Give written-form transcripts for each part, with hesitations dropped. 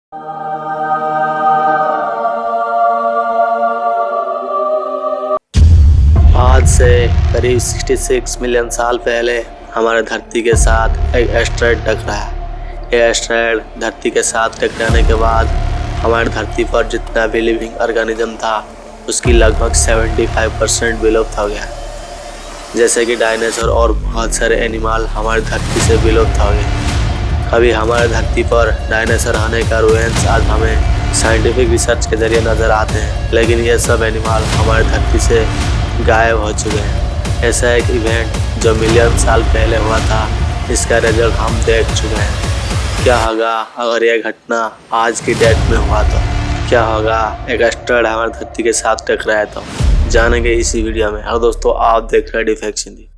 आज से करीब 66 मिलियन साल पहले हमारे धरती के साथ एक एस्टेरॉयड टकराया। यह एस्टेरॉयड धरती के साथ टकराने के बाद हमारी धरती पर जितना भी लिविंग ऑर्गेनिज्म था उसकी लगभग 75% विलुप्त हो गया। जैसे कि डायनासोर और बहुत सारे एनिमल हमारी धरती से विलुप्त हो गए। कभी हमारे धरती पर डायनासोर आने का रुएंस आज हमें साइंटिफिक रिसर्च के जरिए नजर आते हैं, लेकिन ये सब एनिमल हमारी धरती से गायब हो चुके हैं। ऐसा एक इवेंट जो मिलियन साल पहले हुआ था, इसका रिजल्ट हम देख चुके हैं। क्या होगा अगर यह घटना आज की डेट में हुआ तो? क्या होगा एक एस्टेरॉयड हमारी धरती के साथ टकराया तो? जानेंगे इसी वीडियो में। और दोस्तों, आप देख रहे हैं डिफेक्ट्स हिंदी।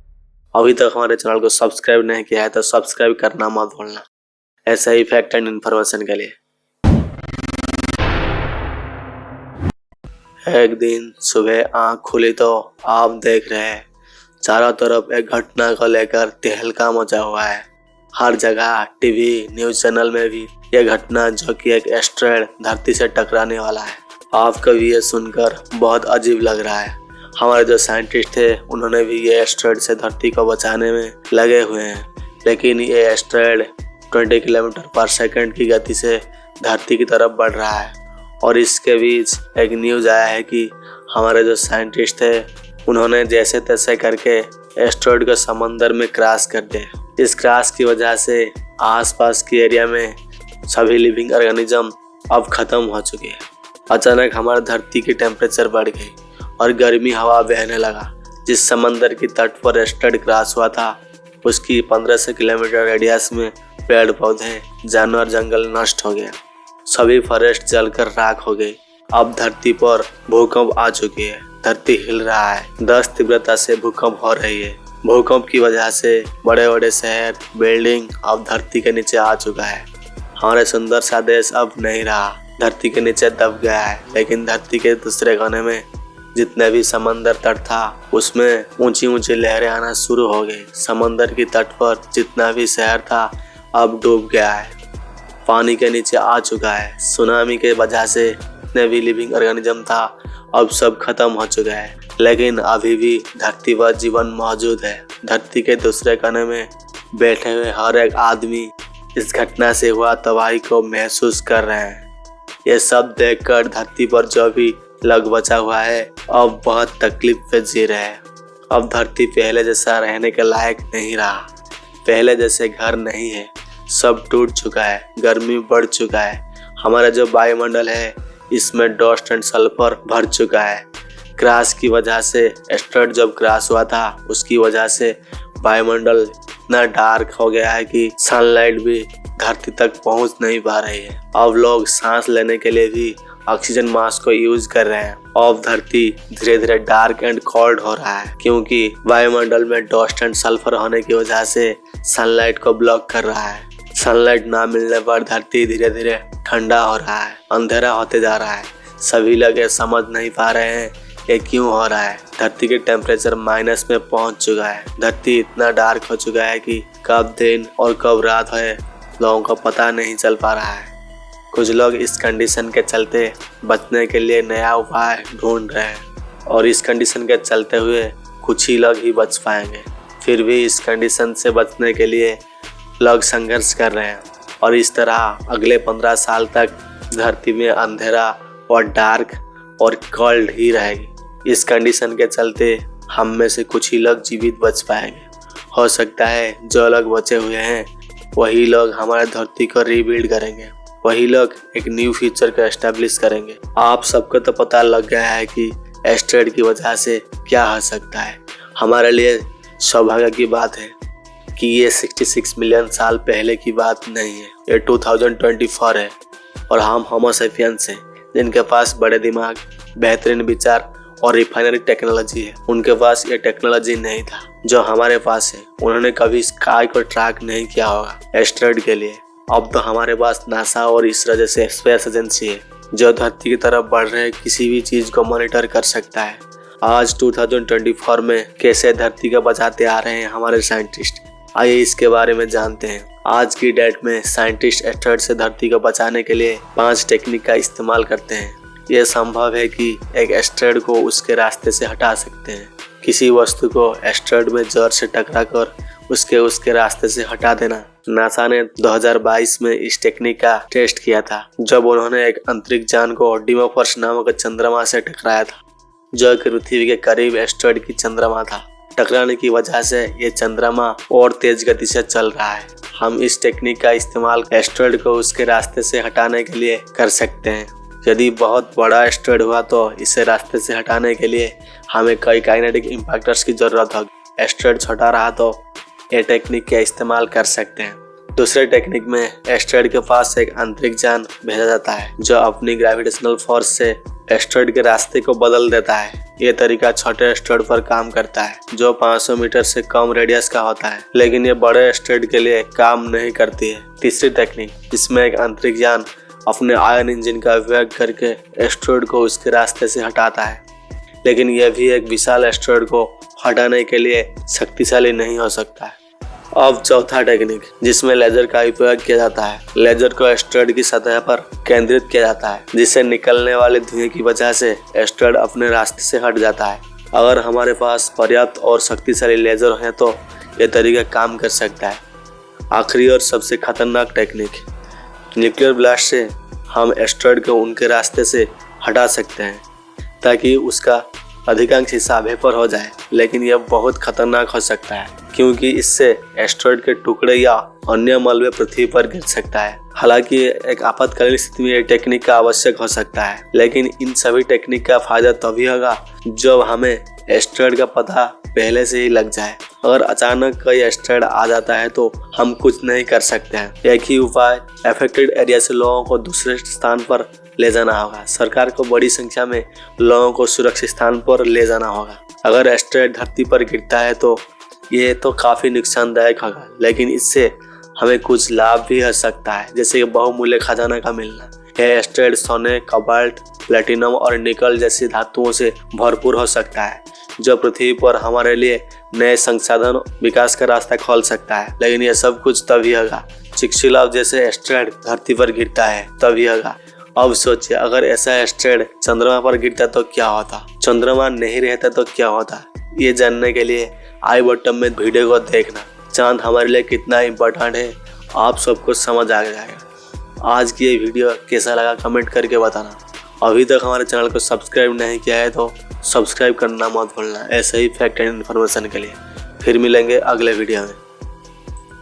अभी तक हमारे चैनल को सब्सक्राइब नहीं किया है तो सब्सक्राइब करना मत भूलना, ऐसा ही फैक्ट एंड इन्फॉर्मेशन के लिए। एक दिन सुबह आंख खुली तो आप देख रहे हैं चारों तरफ एक घटना को लेकर तहलका मचा हुआ है। हर जगह टीवी न्यूज चैनल में भी यह घटना, जो कि एक एस्टेरॉयड धरती से टकराने वाला है। आपको भी ये सुनकर बहुत अजीब लग रहा है। हमारे जो साइंटिस्ट थे उन्होंने भी ये एस्टेरॉयड से धरती को बचाने में लगे हुए हैं, लेकिन ये एस्टेरॉयड 20 किलोमीटर पर सेकंड की गति से धरती की तरफ बढ़ रहा है। और इसके बीच एक न्यूज आया है कि हमारे जो साइंटिस्ट थे उन्होंने जैसे तैसे करके एस्टेरॉयड को समंदर में क्रॉस कर दिया। इस क्रॉस की वजह से आसपास के एरिया में सभी लिविंग ऑर्गेनिज्म अब खत्म हो चुके हैं। अचानक हमारी धरती की टेम्परेचर बढ़ गई और गर्मी हवा बहने लगा। जिस समंदर की तट पर एस्टेरॉयड क्रॉस हुआ था उसकी 1500 किलोमीटर रेडियस में पेड़ पौधे जानवर जंगल नष्ट हो गया। सभी फॉरेस्ट जलकर राख हो गई। अब धरती पर भूकंप आ चुकी है। धरती हिल रहा है। 10 तीव्रता से भूकंप हो रही है। भूकंप की वजह से बड़े बड़े शहर बिल्डिंग अब धरती के नीचे आ चुका है। हमारे सुंदर सा देश अब नहीं रहा, धरती के नीचे दब गया है। लेकिन धरती के दूसरे कोने में जितने भी समंदर तट था उसमें ऊंची ऊंची लहरें आना शुरू हो गई। समंदर की तट पर जितना भी शहर था अब डूब गया है, पानी के नीचे आ चुका है। सुनामी के वजह से जितने भी लिविंग ऑर्गेनिज्म था अब सब खत्म हो चुका है। लेकिन अभी भी धरती पर जीवन मौजूद है। धरती के दूसरे कोने में बैठे हुए हर एक आदमी इस घटना से हुआ तबाही को महसूस कर रहे हैं। ये सब देखकर धरती पर जो भी लग बचा हुआ है अब बहुत तकलीफ पे जी रहे हैं। अब धरती पहले जैसा रहने के लायक नहीं रहा। पहले जैसे घर नहीं है, सब टूट चुका है। गर्मी बढ़ चुका है। हमारा जो वायुमंडल है इसमें डस्ट एंड सल्फर भर चुका है। क्रॉस की वजह से, एस्टेरॉयड जब क्रॉस हुआ था उसकी वजह से वायुमंडल इतना डार्क हो गया है कि सनलाइट भी धरती तक पहुंच नहीं पा रही है। अब लोग सांस लेने के लिए भी ऑक्सीजन मास्क को यूज कर रहे हैं। अब धरती धीरे धीरे डार्क एंड कोल्ड हो रहा है, क्योंकि वायुमंडल में डस्ट एंड सल्फर होने की वजह से सनलाइट को ब्लॉक कर रहा है। सनलाइट ना मिलने पर धरती धीरे धीरे ठंडा हो रहा है, अंधेरा होते जा रहा है। सभी लोग ये समझ नहीं पा रहे हैं ये क्यों हो रहा है। धरती के टेम्परेचर माइनस में पहुंच चुका है। धरती इतना डार्क हो चुका है कि कब दिन और कब रात है लोगों को पता नहीं चल पा रहा है। कुछ लोग इस कंडीशन के चलते बचने के लिए नया उपाय ढूंढ रहे हैं, और इस कंडीशन के चलते हुए कुछ ही लोग ही बच पाएंगे। फिर भी इस कंडीशन से बचने के लिए लोग संघर्ष कर रहे हैं, और इस तरह अगले 15 साल तक धरती में अंधेरा और डार्क और कोल्ड ही रहेगी। इस कंडीशन के चलते हम में से कुछ ही लोग जीवित बच पाएंगे। हो सकता है जो लोग बचे हुए हैं वही लोग हमारे धरती को रीबिल्ड करेंगे, वही लोग एक न्यू फ्यूचर को एस्टेब्लिश करेंगे। आप सबको तो पता लग गया है कि एस्टेरॉयड की वजह से क्या हो सकता है। हमारे लिए सौभाग्य की बात है कि ये 66 मिलियन साल पहले की बात नहीं है, ये 2024 है। और हम होमो सेपियंस हैं, जिनके पास बड़े दिमाग, बेहतरीन विचार और रिफाइनरी टेक्नोलॉजी है। उनके पास ये टेक्नोलॉजी नहीं था जो हमारे पास है। उन्होंने कभी स्काई को ट्रैक नहीं किया होगा एस्टेरॉयड के लिए। अब तो हमारे पास नासा और इसरो जैसे स्पेस एजेंसी है जो धरती की तरफ बढ़ रहे किसी भी चीज को मॉनिटर कर सकता है। आज 2024 में कैसे धरती को बचाते आ रहे हैं हमारे साइंटिस्ट, आइए इसके बारे में जानते हैं। आज की डेट में साइंटिस्ट एस्टेरॉयड से धरती को बचाने के लिए 5 टेक्निक का इस्तेमाल करते हैं। यह संभव है कि एक एस्टेरॉयड को उसके रास्ते से हटा सकते हैं। किसी वस्तु को एस्टेरॉयड में जोर से टकराकर उसके रास्ते से हटा देना। नासा ने 2022 में इस टेक्निक का टेस्ट किया था, जब उन्होंने एक अंतरिक्ष यान को डिमोफोर्स नामक चंद्रमा से टकराया था, जो कि पृथ्वी के करीब एस्टेरॉयड की चंद्रमा था। टकराने की वजह से ये चंद्रमा और तेज गति से चल रहा है। हम इस टेक्निक का इस्तेमाल एस्टेरॉयड को उसके रास्ते से हटाने के लिए कर सकते हैं। यदि बहुत बड़ा एस्टेरॉयड हुआ तो इसे रास्ते से हटाने के लिए हमें कई काइनेटिक इम्पैक्टर्स की जरूरत होगी। एस्टेरॉयड हटा रहा तो ये टेक्निक का इस्तेमाल कर सकते हैं। दूसरे टेक्निक में एस्टेरॉयड के पास एक अंतरिक्ष यान भेजा जाता है, जो अपनी ग्रेविटेशनल फोर्स से एस्टेरॉयड के रास्ते को बदल देता है। ये तरीका छोटे एस्टेरॉयड पर काम करता है, जो 500 मीटर से कम रेडियस का होता है, लेकिन ये बड़े एस्टेरॉयड के लिए काम नहीं करती है। तीसरी टेक्निक, इसमें एक अंतरिक्ष यान अपने आयन इंजन का उपयोग करके एस्टेरॉयड को उसके रास्ते से हटाता है, लेकिन यह भी एक विशाल एस्टेरॉयड को हटाने के लिए शक्तिशाली नहीं हो सकता है। अब चौथा टेक्निक, जिसमें लेजर का उपयोग किया जाता है। लेजर को एस्टेरॉयड की सतह पर केंद्रित किया जाता है, जिससे निकलने वाले धुएं की वजह से एस्टेरॉयड अपने रास्ते से हट जाता है। अगर हमारे पास पर्याप्त और शक्तिशाली लेजर है तो यह तरीका काम कर सकता है। आखिरी और सबसे खतरनाक टेक्निक, न्यूक्लियर ब्लास्ट से हम एस्टेरॉयड को उनके रास्ते से हटा सकते हैं ताकि उसका अधिकांश हिस्सा वेपर हो जाए, लेकिन यह बहुत खतरनाक हो सकता है क्योंकि इससे एस्टेरॉयड के टुकड़े या अन्य मलबे पृथ्वी पर गिर सकता है। हालांकि एक आपातकालीन स्थिति में यह टेक्निक का आवश्यक हो सकता है, लेकिन इन सभी टेक्निक का फायदा तभी होगा जब हमें एस्टेरॉयड का पता पहले से ही लग जाए। अगर अचानक कोई एस्टेरॉयड आ जाता है तो हम कुछ नहीं कर सकते हैं। एक ही उपाय, अफेक्टेड एरिया से लोगों को दूसरे स्थान पर ले जाना होगा। सरकार को बड़ी संख्या में लोगों को सुरक्षित स्थान पर ले जाना होगा। अगर एस्टेरॉयड धरती पर गिरता है तो ये तो काफी नुकसानदायक होगा, लेकिन इससे हमें कुछ लाभ भी हो सकता है, जैसे कि बहुमूल्य खजाना का मिलना। यह एस्टेरॉयड सोने, कोबाल्ट, प्लेटिनम और निकल जैसी धातुओं से भरपूर हो सकता है, जो पृथ्वी पर हमारे लिए नए संसाधन विकास का रास्ता खोल सकता है। लेकिन यह सब कुछ तभी होगा चिक्सिलाव जैसे एस्टेरॉयड धरती पर गिरता है, तभी होगा। अब सोचिए, अगर ऐसा एस्टेरॉयड चंद्रमा पर गिरता तो क्या होता, चंद्रमा नहीं रहता तो क्या होता। ये जानने के लिए आई बटन में वीडियो को देखना। चांद हमारे लिए कितना इम्पोर्टेंट है आप सबको समझ आ जाएगा। आज की ये वीडियो कैसा लगा कमेंट करके बताना। अभी तक हमारे चैनल को सब्सक्राइब नहीं किया है तो सब्सक्राइब करना मत भूलना, ऐसे ही फैक्ट एंड इन्फॉर्मेशन के लिए। फिर मिलेंगे अगले वीडियो में।